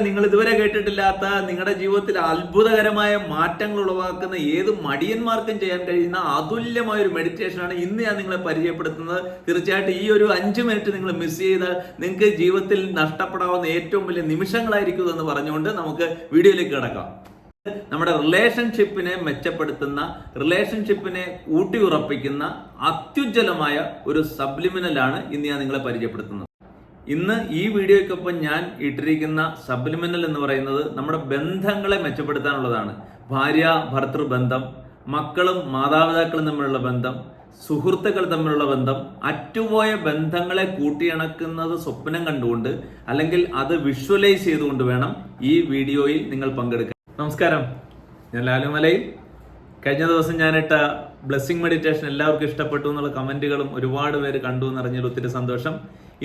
നിങ്ങൾ ഇതുവരെ കേട്ടിട്ടില്ലാത്ത നിങ്ങളുടെ ജീവിതത്തിൽ അത്ഭുതകരമായ മാറ്റങ്ങൾ ഉളവാക്കുന്ന ഏത് മടിയന്മാർക്കും ചെയ്യാൻ കഴിയുന്ന അതുല്യമായ ഒരു മെഡിറ്റേഷനാണ് ഇന്ന് ഞാൻ നിങ്ങളെ പരിചയപ്പെടുത്തുന്നത്. തീർച്ചയായിട്ടും ഈ ഒരു 5 മിനിറ്റ് നിങ്ങൾ മിസ് ചെയ്താൽ നിങ്ങൾക്ക് ജീവിതത്തിൽ നഷ്ടപ്പെടാവുന്ന ഏറ്റവും വലിയ നിമിഷങ്ങളായിരിക്കും എന്ന് പറഞ്ഞുകൊണ്ട് നമുക്ക് വീഡിയോയിലേക്ക് കിടക്കാം. നമ്മുടെ റിലേഷൻഷിപ്പിനെ മെച്ചപ്പെടുത്തുന്ന, റിലേഷൻഷിപ്പിനെ ഊട്ടിയുറപ്പിക്കുന്ന അത്യുജ്വലമായ ഒരു സബ്ലിമിനലാണ് ഇന്ന് ഞാൻ നിങ്ങളെ പരിചയപ്പെടുത്തുന്നത്. ഇന്ന് ഈ വീഡിയോയ്ക്കൊപ്പം ഞാൻ ഇട്ടിരിക്കുന്ന സബ്ലിമിനൽ എന്ന് പറയുന്നത് നമ്മുടെ ബന്ധങ്ങളെ മെച്ചപ്പെടുത്താനുള്ളതാണ്. ഭാര്യ ഭർത്തൃ ബന്ധം, മക്കളും മാതാപിതാക്കളും തമ്മിലുള്ള ബന്ധം, സുഹൃത്തുക്കൾ തമ്മിലുള്ള ബന്ധം, അറ്റുപോയ ബന്ധങ്ങളെ കൂട്ടിയിണക്കുന്നത് സ്വപ്നം കണ്ടുകൊണ്ട് അല്ലെങ്കിൽ അത് വിഷ്വലൈസ് ചെയ്തുകൊണ്ട് വേണം ഈ വീഡിയോയിൽ നിങ്ങൾ പങ്കെടുക്കാൻ. നമസ്കാരം, ഞാൻ ലാലുമലയിൽ. കഴിഞ്ഞ ദിവസം ഞാനിട്ട ബ്ലെസ്സിങ് മെഡിറ്റേഷൻ എല്ലാവർക്കും ഇഷ്ടപ്പെട്ടു എന്നുള്ള കമന്റുകളും ഒരുപാട് പേര് കണ്ടു എന്നറിഞ്ഞതിൽ ഒത്തിരി സന്തോഷം.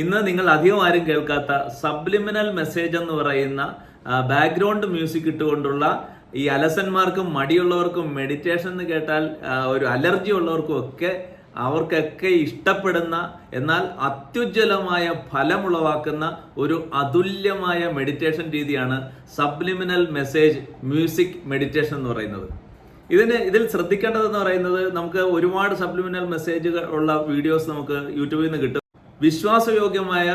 ഇന്ന് നിങ്ങൾ അധികം ആരും കേൾക്കാത്ത സബ്ലിമിനൽ മെസ്സേജ് എന്ന് പറയുന്ന ബാക്ക്ഗ്രൗണ്ട് മ്യൂസിക് ഇട്ടുകൊണ്ടുള്ള ഈ അലസന്മാർക്കും മടിയുള്ളവർക്കും മെഡിറ്റേഷൻ എന്ന് കേട്ടാൽ ഒരു അലർജി ഉള്ളവർക്കും ഒക്കെ അവർക്കൊക്കെ ഇഷ്ടപ്പെടുന്ന എന്നാൽ അത്യുജ്വലമായ ഫലമുളവാക്കുന്ന ഒരു അതുല്യമായ മെഡിറ്റേഷൻ രീതിയാണ് സബ്ലിമിനൽ മെസ്സേജ് മ്യൂസിക് മെഡിറ്റേഷൻ എന്ന് പറയുന്നത്. ഇതിൽ ശ്രദ്ധിക്കേണ്ടതെന്ന് പറയുന്നത്, നമുക്ക് ഒരുപാട് സബ്ലിമിനൽ മെസ്സേജുകൾ ഉള്ള വീഡിയോസ് നമുക്ക് യൂട്യൂബിൽ നിന്ന് കിട്ടും. വിശ്വാസയോഗ്യമായ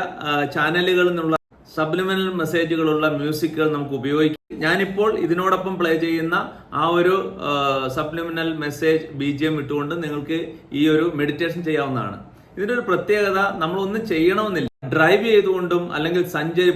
ചാനലുകളിൽ നിന്നുള്ള സബ്ലിമിനൽ മെസ്സേജുകളുള്ള മ്യൂസിക്കുകൾ നമുക്ക് ഉപയോഗിക്കാം. ഞാനിപ്പോൾ ഇതിനോടൊപ്പം പ്ലേ ചെയ്യുന്ന ആ ഒരു സബ്ലിമിനൽ മെസ്സേജ് BGM ഇട്ടുകൊണ്ട് നിങ്ങൾക്ക് ഈ ഒരു മെഡിറ്റേഷൻ ചെയ്യാവുന്നതാണ്. ഇതിന്റെ ഒരു പ്രത്യേകത, നമ്മളൊന്നും ചെയ്യണമെന്നില്ല. ഡ്രൈവ് ചെയ്തുകൊണ്ടും അല്ലെങ്കിൽ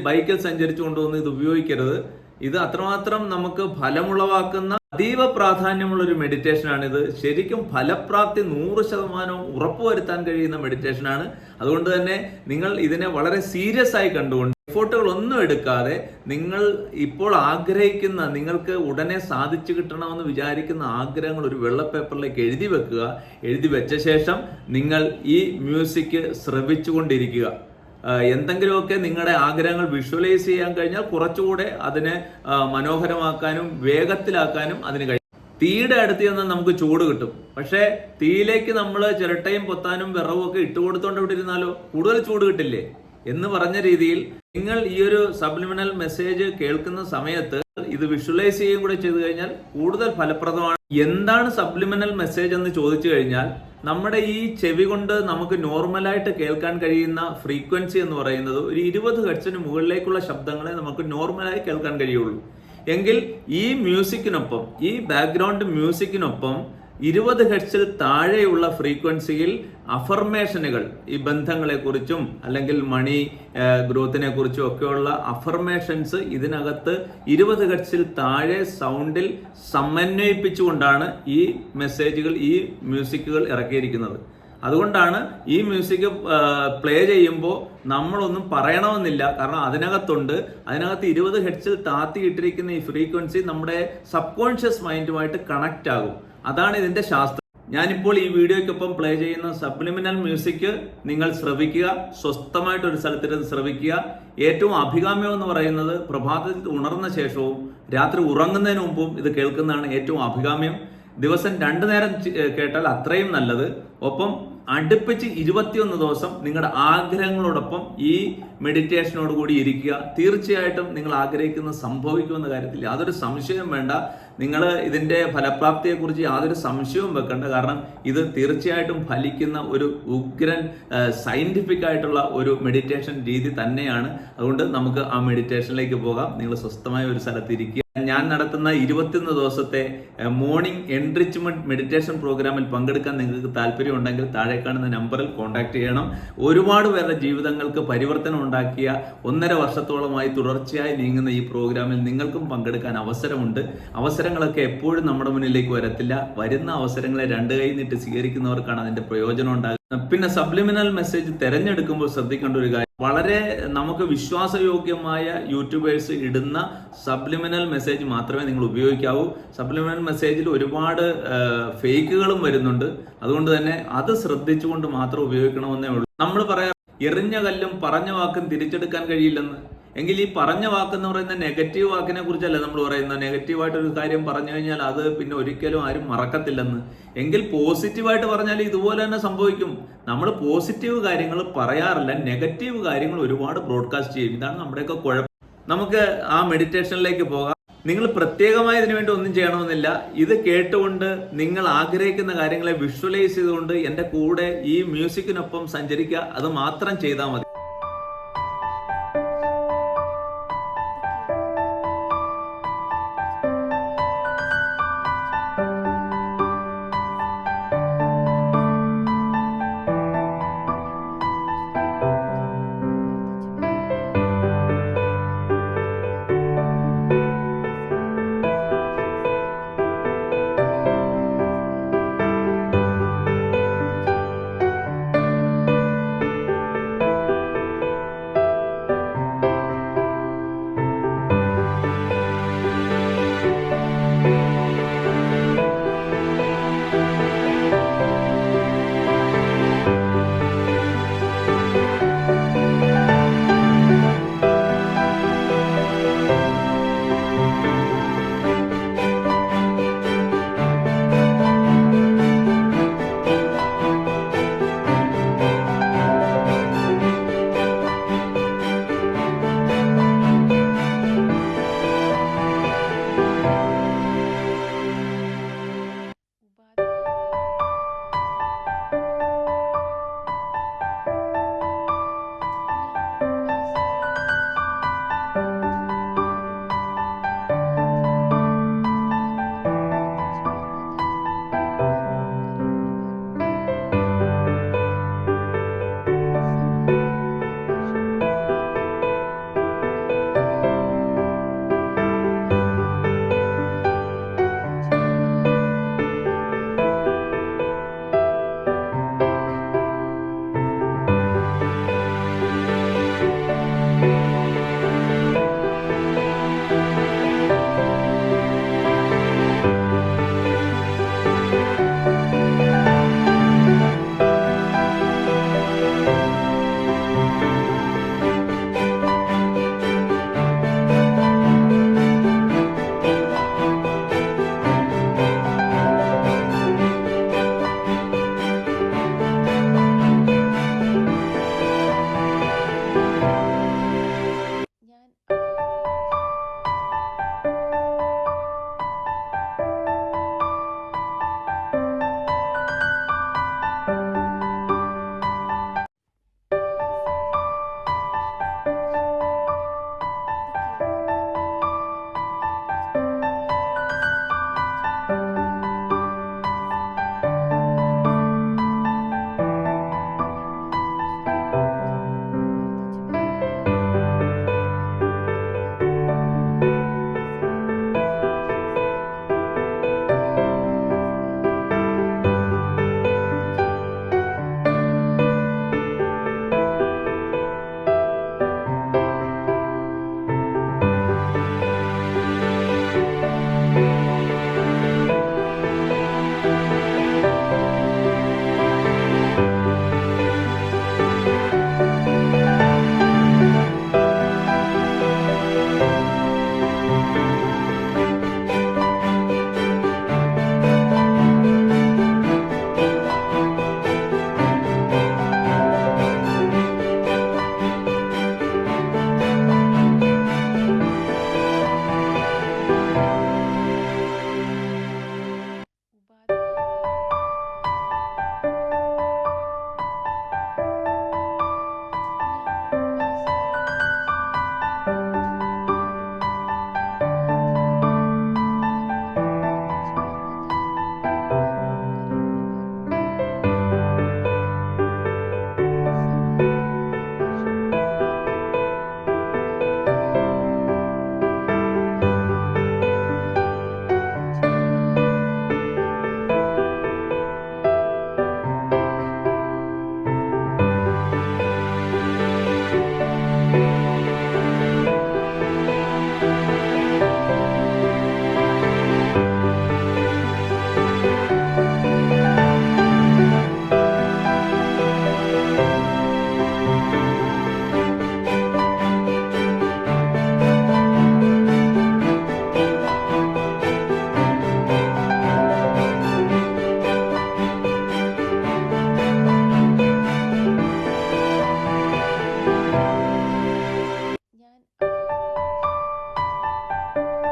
ബൈക്കിൽ സഞ്ചരിച്ചുകൊണ്ടും ഒന്നും ഇത് ഉപയോഗിക്കരുത്. ഇത് അത്രമാത്രം നമുക്ക് ഫലമുളവാക്കുന്ന അതീവ പ്രാധാന്യമുള്ള ഒരു മെഡിറ്റേഷനാണിത്. ശരിക്കും ഫലപ്രാപ്തി 100% ഉറപ്പുവരുത്താൻ കഴിയുന്ന മെഡിറ്റേഷനാണ്. അതുകൊണ്ട് തന്നെ നിങ്ങൾ ഇതിനെ വളരെ സീരിയസ് ആയി കണ്ടുകൊണ്ട് എഫോർട്ടുകൾ ഒന്നും എടുക്കാതെ നിങ്ങൾ ഇപ്പോൾ ആഗ്രഹിക്കുന്ന, നിങ്ങൾക്ക് ഉടനെ സാധിച്ചു കിട്ടണമെന്ന് വിചാരിക്കുന്ന ആഗ്രഹങ്ങൾ ഒരു വെള്ള പേപ്പറിലേക്ക് എഴുതി വെക്കുക. എഴുതി വെച്ച ശേഷം നിങ്ങൾ ഈ മ്യൂസിക് ശ്രവിച്ചുകൊണ്ടിരിക്കുക. എന്തെങ്കിലുമൊക്കെ നിങ്ങളുടെ ആഗ്രഹങ്ങൾ വിഷ്വലൈസ് ചെയ്യാൻ കഴിഞ്ഞാൽ കുറച്ചുകൂടെ അതിനെ മനോഹരമാക്കാനും വേഗത്തിലാക്കാനും അതിന് കഴിയും. തീയുടെ അടുത്ത് നിന്ന് നമുക്ക് ചൂട് കിട്ടും. പക്ഷേ തീയിലേക്ക് നമ്മൾ ചിരട്ടയും പൊത്താനും വിറവും ഒക്കെ ഇട്ടുകൊടുത്തോണ്ട് ഇവിടെ ഇരുന്നാലോ കൂടുതൽ ചൂട് കിട്ടില്ലേ എന്ന് പറഞ്ഞ രീതിയിൽ നിങ്ങൾ ഈ ഒരു സബ്ലിമിനൽ മെസ്സേജ് കേൾക്കുന്ന സമയത്ത് ഇത് വിഷ്വലൈസ് ചെയ്യുകയും കൂടെ ചെയ്തു കഴിഞ്ഞാൽ കൂടുതൽ ഫലപ്രദമാണ്. എന്താണ് സബ്ലിമിനൽ മെസ്സേജ് എന്ന് ചോദിച്ചു കഴിഞ്ഞാൽ, നമ്മുടെ ഈ ചെവി കൊണ്ട് നമുക്ക് നോർമലായിട്ട് കേൾക്കാൻ കഴിയുന്ന ഫ്രീക്വൻസി എന്ന് പറയുന്നത് ഒരു 20 ഹെർട്സിന് മുകളിലേക്കുള്ള ശബ്ദങ്ങളെ നമുക്ക് നോർമലായി കേൾക്കാൻ കഴിയുള്ളൂ. എങ്കിൽ ഈ മ്യൂസിക്കിനൊപ്പം, ഈ ബാക്ക്ഗ്രൗണ്ട് മ്യൂസിക്കിനൊപ്പം 20 ഹെർട്സിൽ താഴെയുള്ള ഫ്രീക്വൻസിയിൽ അഫർമേഷനുകൾ, ഈ ബന്ധങ്ങളെ കുറിച്ചും അല്ലെങ്കിൽ മണി ഗ്രോത്തിനെ കുറിച്ചും ഒക്കെയുള്ള അഫർമേഷൻസ് ഇതിനകത്ത് 20 ഹെർട്സിൽ താഴെ സൗണ്ടിൽ സമന്വയിപ്പിച്ചുകൊണ്ടാണ് ഈ മെസ്സേജുകൾ, ഈ മ്യൂസിക്കുകൾ ഇറക്കിയിരിക്കുന്നത്. അതുകൊണ്ടാണ് ഈ മ്യൂസിക് പ്ലേ ചെയ്യുമ്പോൾ നമ്മളൊന്നും പറയണമെന്നില്ല. കാരണം അതിനകത്ത് 20 ഹെർട്സിൽ താത്തിയിട്ടിരിക്കുന്ന ഈ ഫ്രീക്വൻസി നമ്മുടെ സബ് കോൺഷ്യസ് മൈൻഡുമായിട്ട് കണക്റ്റ് ആകും. അതാണ് ഇതിന്റെ ശാസ്ത്രം. ഞാനിപ്പോൾ ഈ വീഡിയോയ്ക്കൊപ്പം പ്ലേ ചെയ്യുന്ന സബ്ലിമിനൽ മ്യൂസിക് നിങ്ങൾ ശ്രവിക്കുക. സ്വസ്ഥമായിട്ട് ഒരു സ്ഥലത്തിരുന്ന് ശ്രവിക്കുക. ഏറ്റവും അഭികാമ്യം എന്ന് പറയുന്നത് പ്രഭാതത്തിൽ ഉണർന്ന ശേഷവും രാത്രി ഉറങ്ങുന്നതിന് മുമ്പും ഇത് കേൾക്കുന്നതാണ് ഏറ്റവും അഭികാമ്യം. ദിവസം 2 നേരം കേട്ടാൽ അത്രയും നല്ലത്. ഒപ്പം അടുപ്പിച്ച് 21 ദിവസം നിങ്ങളുടെ ആഗ്രഹങ്ങളോടൊപ്പം ഈ മെഡിറ്റേഷനോട് കൂടി ഇരിക്കുക. തീർച്ചയായിട്ടും നിങ്ങൾ ആഗ്രഹിക്കുന്നത് സംഭവിക്കുമെന്ന കാര്യത്തിൽ യാതൊരു സംശയവും വേണ്ട. നിങ്ങൾ ഇതിന്റെ ഫലപ്രാപ്തിയെക്കുറിച്ച് യാതൊരു സംശയവും വെക്കേണ്ട. കാരണം ഇത് തീർച്ചയായിട്ടും ഫലിക്കുന്ന ഒരു ഉഗ്രൻ സയന്റിഫിക് ആയിട്ടുള്ള ഒരു മെഡിറ്റേഷൻ രീതി തന്നെയാണ്. അതുകൊണ്ട് നമുക്ക് ആ മെഡിറ്റേഷനിലേക്ക് പോകാം. നിങ്ങൾ സ്വസ്ഥമായ ഒരു സ്ഥലത്ത് ഇരിക്കുക. ഞാൻ നടത്തുന്ന 21 ദിവസത്തെ മോർണിംഗ് എൻറിച്ച്മെന്റ് മെഡിറ്റേഷൻ പ്രോഗ്രാമിൽ പങ്കെടുക്കാൻ നിങ്ങൾക്ക് താല്പര്യം ഉണ്ടെങ്കിൽ താഴെ കാണുന്ന നമ്പറിൽ കോൺടാക്ട് ചെയ്യണം. ഒരുപാട് പേരുടെ ജീവിതങ്ങൾക്ക് പരിവർത്തനം ഉണ്ടാക്കിയ 1.5 വർഷത്തോളമായി തുടർച്ചയായി നീങ്ങുന്ന ഈ പ്രോഗ്രാമിൽ നിങ്ങൾക്കും പങ്കെടുക്കാൻ അവസരമുണ്ട്. അവസരങ്ങളൊക്കെ എപ്പോഴും നമ്മുടെ മുന്നിലേക്ക് വരത്തില്ല. വരുന്ന അവസരങ്ങളെ 2 കൈ നീട്ടി സ്വീകരിക്കുന്നവർക്കാണ് അതിന്റെ പ്രയോജനം ഉണ്ടാകുന്നത്. പിന്നെ സബ്ലിമിനൽ മെസ്സേജ് തിരഞ്ഞെടുക്കുമ്പോൾ ശ്രദ്ധിക്കേണ്ട ഒരു കാര്യം, വളരെ നമുക്ക് വിശ്വാസയോഗ്യമായ യൂട്യൂബേഴ്സ് ഇടുന്ന സബ്ലിമിനൽ മെസ്സേജ് മാത്രമേ നിങ്ങൾ ഉപയോഗിക്കാവൂ. സബ്ലിമിനൽ മെസ്സേജിൽ ഒരുപാട് ഫേക്കുകളും വരുന്നുണ്ട്. അതുകൊണ്ട് തന്നെ അത് ശ്രദ്ധിച്ചുകൊണ്ട് മാത്രം ഉപയോഗിക്കണമെന്നേ ഉള്ളൂ. നമ്മൾ പറയാം, എറിഞ്ഞ കല്ലും പറഞ്ഞ വാക്കും തിരിച്ചെടുക്കാൻ കഴിയില്ലെന്ന്. എങ്കിൽ ഈ പറഞ്ഞ വാക്കെന്ന് പറയുന്ന നെഗറ്റീവ് വാക്കിനെ കുറിച്ചല്ല നമ്മൾ പറയുന്നത്. നെഗറ്റീവായിട്ടൊരു കാര്യം പറഞ്ഞു കഴിഞ്ഞാൽ അത് പിന്നെ ഒരിക്കലും ആരും മറക്കത്തില്ലെന്ന്. എങ്കിൽ പോസിറ്റീവായിട്ട് പറഞ്ഞാൽ ഇതുപോലെ തന്നെ സംഭവിക്കും. നമ്മൾ പോസിറ്റീവ് കാര്യങ്ങൾ പറയാറില്ല, നെഗറ്റീവ് കാര്യങ്ങൾ ഒരുപാട് ബ്രോഡ്കാസ്റ്റ് ചെയ്യും. ഇതാണ് നമ്മുടെയൊക്കെ കുഴപ്പം. നമുക്ക് ആ മെഡിറ്റേഷനിലേക്ക് പോകാം. നിങ്ങൾ പ്രത്യേകമായി ഇതിനു വേണ്ടി ഒന്നും ചെയ്യണമെന്നില്ല. ഇത് കേട്ടുകൊണ്ട് നിങ്ങൾ ആഗ്രഹിക്കുന്ന കാര്യങ്ങളെ വിഷ്വലൈസ് ചെയ്തുകൊണ്ട് എൻ്റെ കൂടെ ഈ മ്യൂസിക്കിനൊപ്പം സഞ്ചരിക്കുക. അത് മാത്രം ചെയ്താൽ മതി.